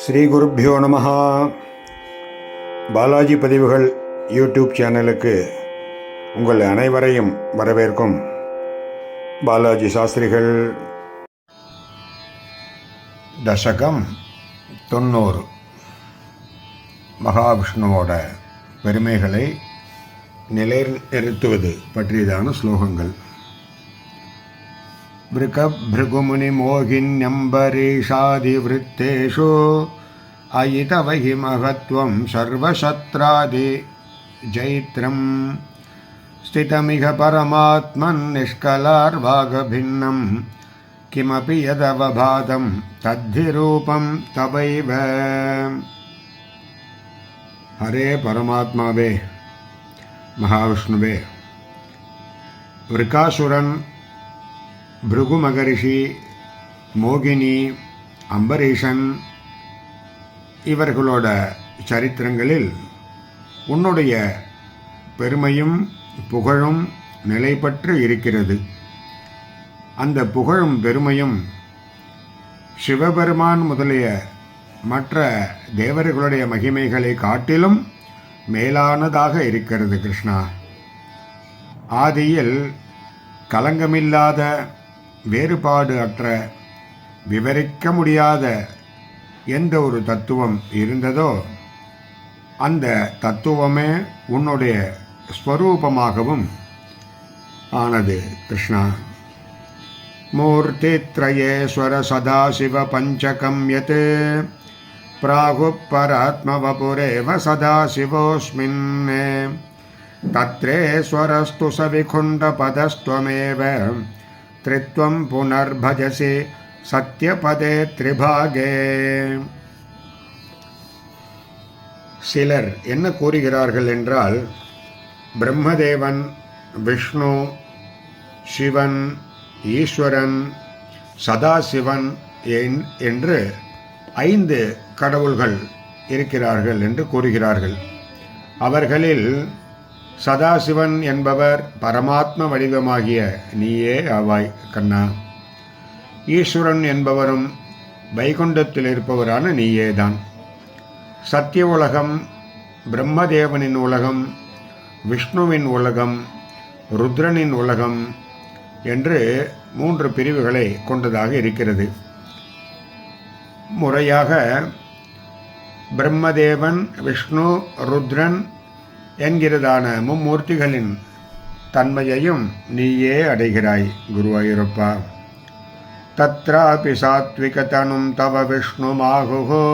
ஸ்ரீ குருப்பியோ நமஹ. பாலாஜி பதிவுகள் யூடியூப் சேனலுக்கு உங்கள் அனைவரையும் வரவேற்கும் பாலாஜி சாஸ்திரிகள். தசகம் 90 மகாவிஷ்ணுவோட பெருமைகளை நிலைநிறுத்துவது பற்றியதான ஸ்லோகங்கள். பிருகுமுனி மோகின்யம்பரீஷாதிவிருத்தேஷு அயிதவஹி மகத்வம் சர்வசத்ராதி ஜைத்ரம் ஸ்திதமிக பரமாத்மன் நிஷ்கலார்வாகபின்னம் கிமபி யதவபாதம் தத்தி ரூபம் தவைவ. ஹரே பரமாத்மாவே, மகாவிஷ்ணுவே, விருகாசுரன், பிருகு மகரிஷி, மோகினி, அம்பரீஷன் இவர்களோட சரித்திரங்களில் உன்னுடைய பெருமையும் புகழும் நிலைபற்று இருக்கிறது. அந்த புகழும் பெருமையும் சிவபெருமான் முதலிய மற்ற தேவர்களுடைய மகிமைகளை காட்டிலும் மேலானதாக இருக்கிறது. கிருஷ்ணா, ஆதியில் கலங்கமில்லாத, வேறுபாடு அற்ற, விவரிக்க முடியாத எந்த ஒரு தத்துவம் இருந்ததோ அந்த தத்துவமே உன்னுடைய ஸ்வரூபமாகவும் ஆனது. கிருஷ்ணா, மூர்த்தித்ரயேஸ்வர சதாசிவ பஞ்சகம் யத் பிராகுப்பராத்மவபுரேவ சதாசிவோஸ்மின் தத்ரேஸ்வரஸ்து சவிகுண்டபதஸ்த்வமேவ த்ரித்வம் புனர்பஜசி சத்யபதே த்ரிபாகே. சிலர் என்ன கூறுகிறார்கள் என்றால், பிரம்மதேவன், விஷ்ணு, சிவன், ஈஸ்வரன், சதாசிவன் என்று 5 கடவுள்கள் இருக்கிறார்கள் என்று கூறுகிறார்கள். அவர்களில் சதாசிவன் என்பவர் பரமாத்ம வடிவமாகிய நீயே ஆவாய் கண்ணா. ஈஸ்வரன் என்பவரும் வைகுண்டத்தில் இருப்பவரான நீயேதான். சத்திய உலகம், பிரம்மதேவனின் உலகம், விஷ்ணுவின் உலகம், ருத்ரனின் உலகம் என்று 3 பிரிவுகளை கொண்டதாக இருக்கிறது. முறையாக பிரம்மதேவன், விஷ்ணு, ருத்ரன் என்கிறதான மும்மூர்த்திகளின் தன்மையையும் நீயே அடைகிறாய் குருவாயூரப்பா. தத்ராபி சாத்விகதனும் தவ விஷ்ணுமாகுஹோ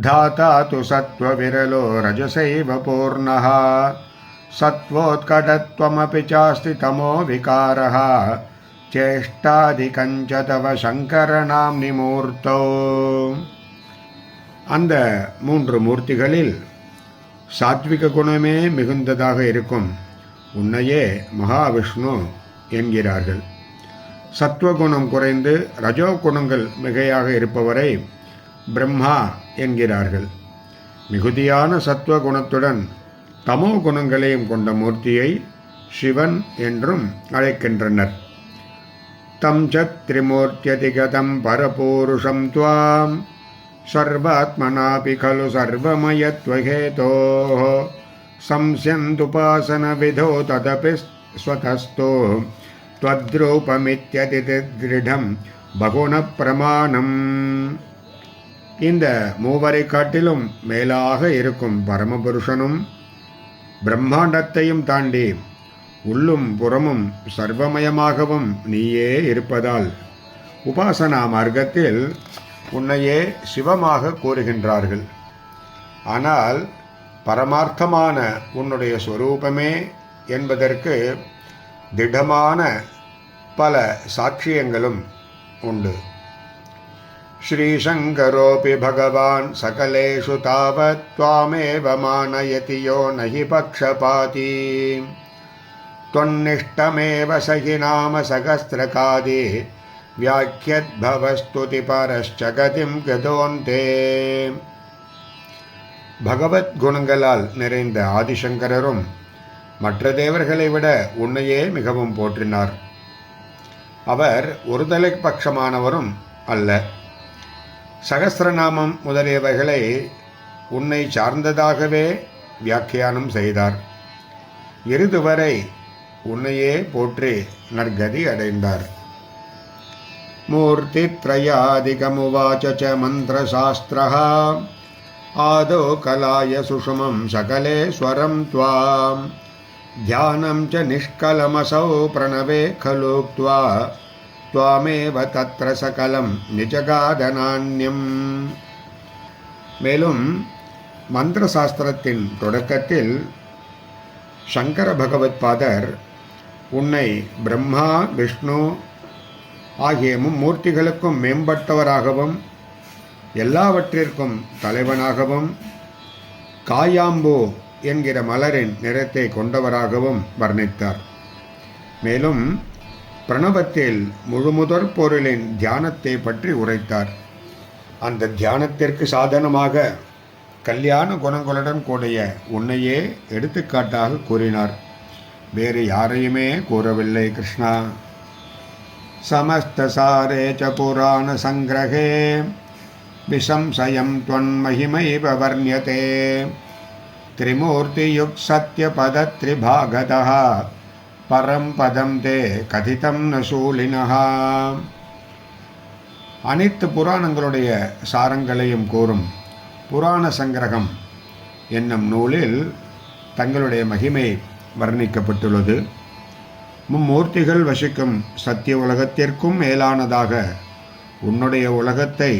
தாதா து சத்வ விரலோ ரஜசைவ பூர்ணஹ சத்வோத்கடத்வமபி சாஸ்தி தமோ விகாரஹ சேஷ்டாதிகஞ்ச தவ சங்கரணாம் நிமூர்த்தோ. அந்த 3 மூர்த்திகளில் சாத்விக குணமே மிகுந்ததாக இருக்கும் உன்னையே மகாவிஷ்ணு என்கிறார்கள். சத்வகுணம் குறைந்து ரஜோ குணங்கள் மிகையாக இருப்பவரை பிரம்மா என்கிறார்கள். மிகுதியான சத்வகுணத்துடன் தமோ குணங்களையும் கொண்ட மூர்த்தியை சிவன் என்றும் அழைக்கின்றனர். தம் ச திரிமூர்த்தியதிகதம் பரபூருஷம் த்வாம் சர்வாத்மனாபி கலு சர்வமயத்வஹேதோஹ சம்ஸ்யந்துபாசன விதோ ததபி ஸ்வதஸ்தோ த்வத்ரூபமித்யதிதிருடம் பகுண பிரமாணம். இந்த மூவரை காட்டிலும் மேலாக இருக்கும் பரமபுருஷனும் பிரம்மாண்டத்தையும் தாண்டி உள்ளும் புறமும் சர்வமயமாகவும் நீயே இருப்பதால் உபாசனா மார்க்கத்தில் உன்னையே சிவமாக கூறுகின்றார்கள். ஆனால் பரமார்த்தமான உன்னுடைய ஸ்வரூபமே என்பதற்கு திடமான பல சாட்சியங்களும் உண்டு. ஸ்ரீசங்கரோபி பகவான் சகலேஷு தாவத் த்வாமேவ மானயதி யோ நஹி பக்ஷபாதி त्वन्निष्टमेव सहि नाम सहस्रकादि व्याख्यद्भवस्तुति परश्च गतिं गतोऽन्ते. பகவத் குணங்களால் நிறைந்த ஆதிசங்கரரும் மற்ற தேவர்களை விட உன்னையே மிகவும் போற்றினார். அவர் ஒருதலை பட்சமானவரும் அல்ல. சகஸ்ரநாமம் முதலியவைகளை உன்னை சார்ந்ததாகவே வியாக்கியானம் செய்தார். இறுதிவரை உன்னையே போற்றி நற்கதி அடைந்தார். மூர்த்தித்ரயாதிகமுவாச ச மந்திரசாஸ்திரः ஆதோ கலாய சுஷுமம் சகலேஸ்வரம் த்வாம் தியானம் ச நிஷ்கலமசௌ பிரணவே கலோக்த்வா த்வாமேவ தத்ர சகலம் நிஜகாதனான்யம். மேலும் மந்திர சாஸ்திரத்தின் தொடக்கத்தில் சங்கர பகவத்பாதர் உன்னை பிரம்மா விஷ்ணு ஆகிய மும்மூர்த்திகளுக்கும் மேம்பட்டவராகவும் எல்லாவற்றிற்கும் தலைவனாகவும் காயாம்பூ என்கிற மலரின் நிறத்தை கொண்டவராகவும் வர்ணித்தார். மேலும் பிரணவத்தில் முழுமுதற் பொருளின் தியானத்தை பற்றி உரைத்தார். அந்த தியானத்திற்கு சாதனமாக கல்யாண குணங்களுடன் கூடிய உன்னையே எடுத்துக்காட்டாக கூறினார். வேறு யாரையுமே கூறவில்லை கிருஷ்ணா. சமஸ்தசாரே ச புராண சங்கிரகே விசம்சயம் த்வன்மஹிமைவ வர்ண்யதே திரிமூர்த்தியுக் சத்யபதத்ரிபாகதः பரம் பதம் தே கதிதம் ந சூலினः. அனைத்து புராணங்களுடைய சாரங்களையும் கூறும் புராண சங்கிரகம் என்னும் நூலில் தங்களுடைய மகிமை வர்ணிக்கப்பட்டுள்ளது. மும்மூர்த்திகள் வசிக்கும் சத்திய உலகத்திற்கும் மேலானதாக உன்னுடைய உலகத்தை,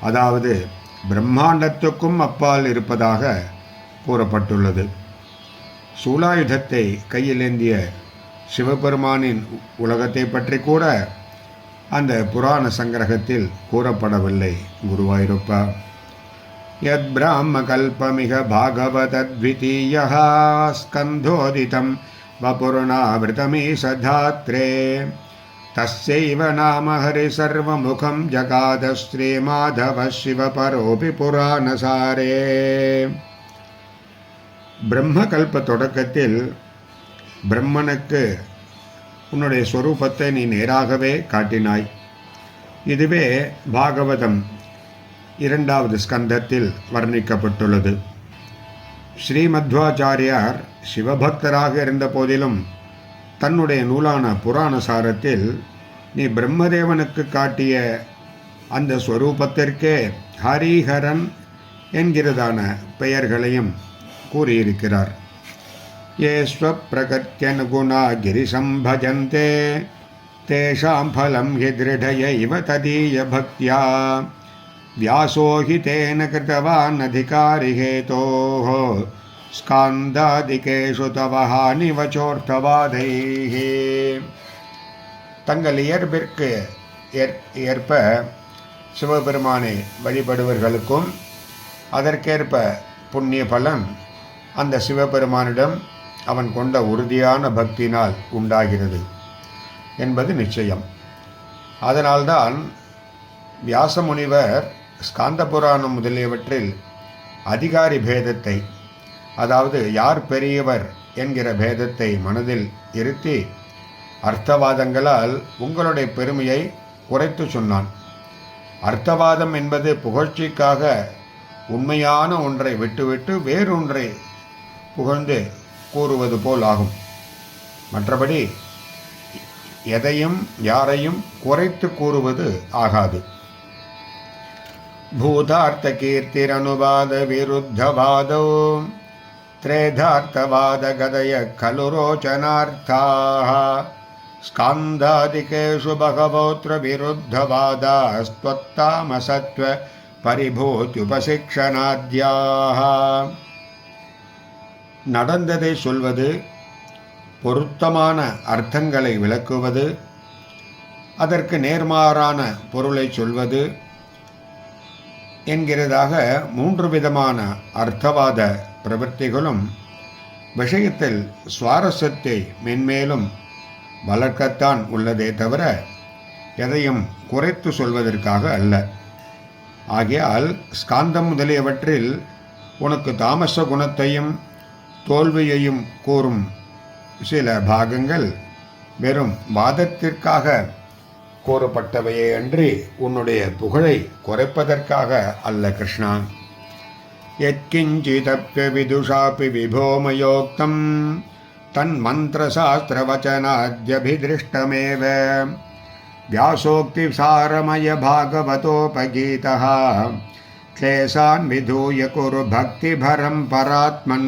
அதாவது பிரம்மாண்டத்துக்கும் அப்பால் இருப்பதாக கூறப்பட்டுள்ளது. சூலாயுதத்தை கையிலேந்திய சிவபெருமானின் உலகத்தை பற்றி கூட அந்த புராண சங்கிரகத்தில் கூறப்படவில்லை. குருவாயூரப்பா. யத் பிராம கல்பமிக பாகவதத்விதீயः ஸ்கந்தோதிதம் வபுர்ணாவிருதமீசதாத்ரே தஸ்யைவ நாம ஹரி சர்வமுகம் ஜகாத ஸ்ரீமாதவ சிவபரோபி புராணசாரே. பிரம்ம கல்ப தொடக்கத்தில் பிரம்மனுக்கு உன்னுடைய ஸ்வரூபத்தை நீ நேராகவே காட்டினாய். இதுவே பாகவதம் 2வது ஸ்கந்தத்தில் வர்ணிக்கப்பட்டுள்ளது. ஸ்ரீமத்வாச்சாரியார் சிவபக்தராக இருந்த போதிலும் தன்னுடைய நூலான புராணசாரத்தில் நீ பிரம்மதேவனுக்கு காட்டிய அந்த ஸ்வரூபத்திற்கே ஹரிஹரன் என்கிறதான பெயர்களையும் கூறியிருக்கிறார். ये स्वप्रकृत्यनुगुणा गिरिसम्भजन्ते तेषां फलं हि दृढयैव तदीयभक्त्या व्यासो हि तेन कृतवान् अधिकारी हेतोः स्कान्दादिकेषु तव हानिवचोर्थवादैः. தங்கள் இயற்பிற்கு ஏற்ப சிவபெருமானை வழிபடுவர்களுக்கும் அதற்கேற்ப புண்ணிய பலன் அந்த சிவபெருமானிடம் அவன் கொண்ட உறுதியான பக்தியினால் உண்டாகிறது என்பது நிச்சயம். அதனால்தான் வியாசமுனிவர் ஸ்காந்த புராணம் முதலியவற்றில் அதிகாரி பேதத்தை, அதாவது யார் பெரியவர் என்கிற பேதத்தை மனதில் இருத்தி அர்த்தவாதங்களால் உங்களுடைய பெருமையை குறைத்து சொன்னான். அர்த்தவாதம் என்பது புகழ்ச்சிக்காக உண்மையான ஒன்றை விட்டுவிட்டு வேறொன்றை புகழ்ந்து கூறுவது போல் ஆகும். மற்றபடி எதையும் யாரையும் குறைத்து கூறுவது ஆகாது. பூதார்த்த கீர்த்திரனுவாத விருத்தவாதோ திரேதார்த்தவாத கதய கலு ரோச்சனார்த்தாக ஸ்காந்தாதிகேஷு பகவோத்ர விருத்தவாதாஸ்த்வத்தாமசத்வ பரிபூத்யுபசிக்ஷணாத்யாக. நடந்ததை சொல்வது, பொருத்தமான அர்த்தங்களை விளக்குவது, அதற்கு நேர்மாறான பொருளை சொல்வது என்கிறதாக 3 விதமான அர்த்தவாத பிரவൃத்திகளும் விஷயத்தில் சுவாரஸ்யத்தை மென்மேலும் வளர்க்கத்தான் உள்ளதே தவிர எதையும் குறைத்து சொல்வதற்காக அல்ல. ஆகையால் ஸ்காந்தம் முதலியவற்றில் உனக்கு தாமச குணத்தையும் தோல்வியையும் கூறும் சில பாகங்கள் வெறும் வாதத்திற்காக கூறப்பட்டவையே அன்றி உன்னுடைய புகழை குறைப்பதற்காக அல்ல கிருஷ்ணா. யத்கிஞ்சிதப்ய விதுஷாபி விபோமயோக்தம் தன்மந்திரசாஸ்திரவச்சனாத்யபிதிருஷ்டமேவ व्यासोक्तिसारमय भागवतोपगीतः क्लेशान् विधूय कुरु भक्तिभरं परात्मन्.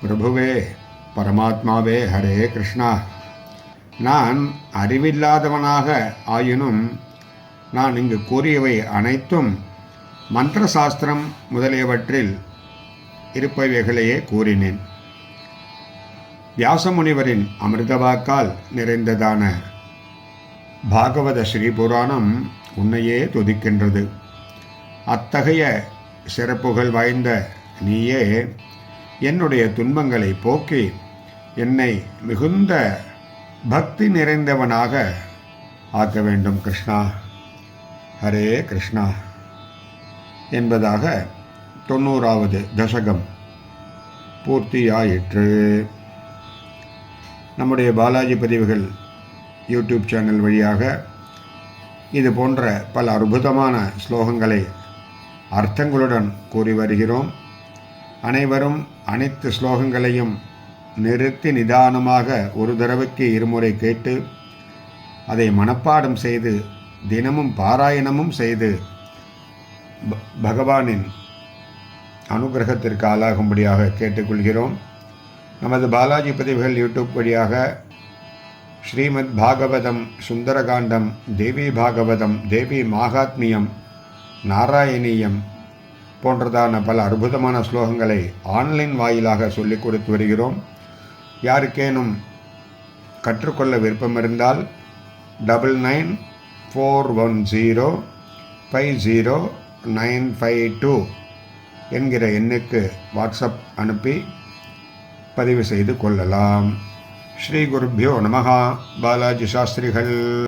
பிரபுவே, பரமாத்மாவே, ஹரே கிருஷ்ணா. நான் அறிவில்லாதவனாக ஆயினும் நான் இங்கு கூறியவை அனைத்தும் மந்திர சாஸ்திரம் முதலியவற்றில் இருப்பவைகளையே கூறினேன். வியாசமுனிவரின் அமிர்தவாக்கால் நிறைந்ததான பாகவத ஸ்ரீபுராணம் உன்னையே துதிக்கின்றது. அத்தகைய சிறப்புகள் வாய்ந்த நீயே என்னுடைய துன்பங்களை போக்கி என்னை மிகுந்த பக்தி நிறைந்தவனாக ஆக்க வேண்டும் கிருஷ்ணா. ஹரே கிருஷ்ணா என்பதாக 90வது தசகம் பூர்த்தியாயிற்று. நம்முடைய பாலாஜி பதிவுகள் யூடியூப் சேனல் வழியாக இது போன்ற பல அற்புதமான ஸ்லோகங்களை அர்த்தங்களுடன் கூறி வருகிறோம். அனைவரும் அனைத்து ஸ்லோகங்களையும் நிறுத்தி நிதானமாக ஒரு தடவைக்கு இருமுறை கேட்டு அதை மனப்பாடம் செய்து தினமும் பாராயணமும் செய்து பகவானின் அனுகிரகத்திற்கு ஆளாகும்படியாக கேட்டுக்கொள்கிறோம். நமது பாலாஜி பதிவுகள் யூடியூப் வழியாக ஸ்ரீமத் பாகவதம், சுந்தரகாண்டம், தேவி பாகவதம், தேவி மாகாத்மியம், நாராயணீயம் போன்றதான பல அற்புதமான ஸ்லோகங்களை ஆன்லைன் வாயிலாக சொல்லிக் கொடுத்து வருகிறோம். யாருக்கேனும் கற்றுக்கொள்ள விருப்பம் இருந்தால் 9941050952 என்கிற எண்ணுக்கு வாட்ஸ்அப் அனுப்பி பதிவு செய்து கொள்ளலாம். ஸ்ரீ குருப்யோ நமஹ. பாலாஜி சாஸ்திரிகள்.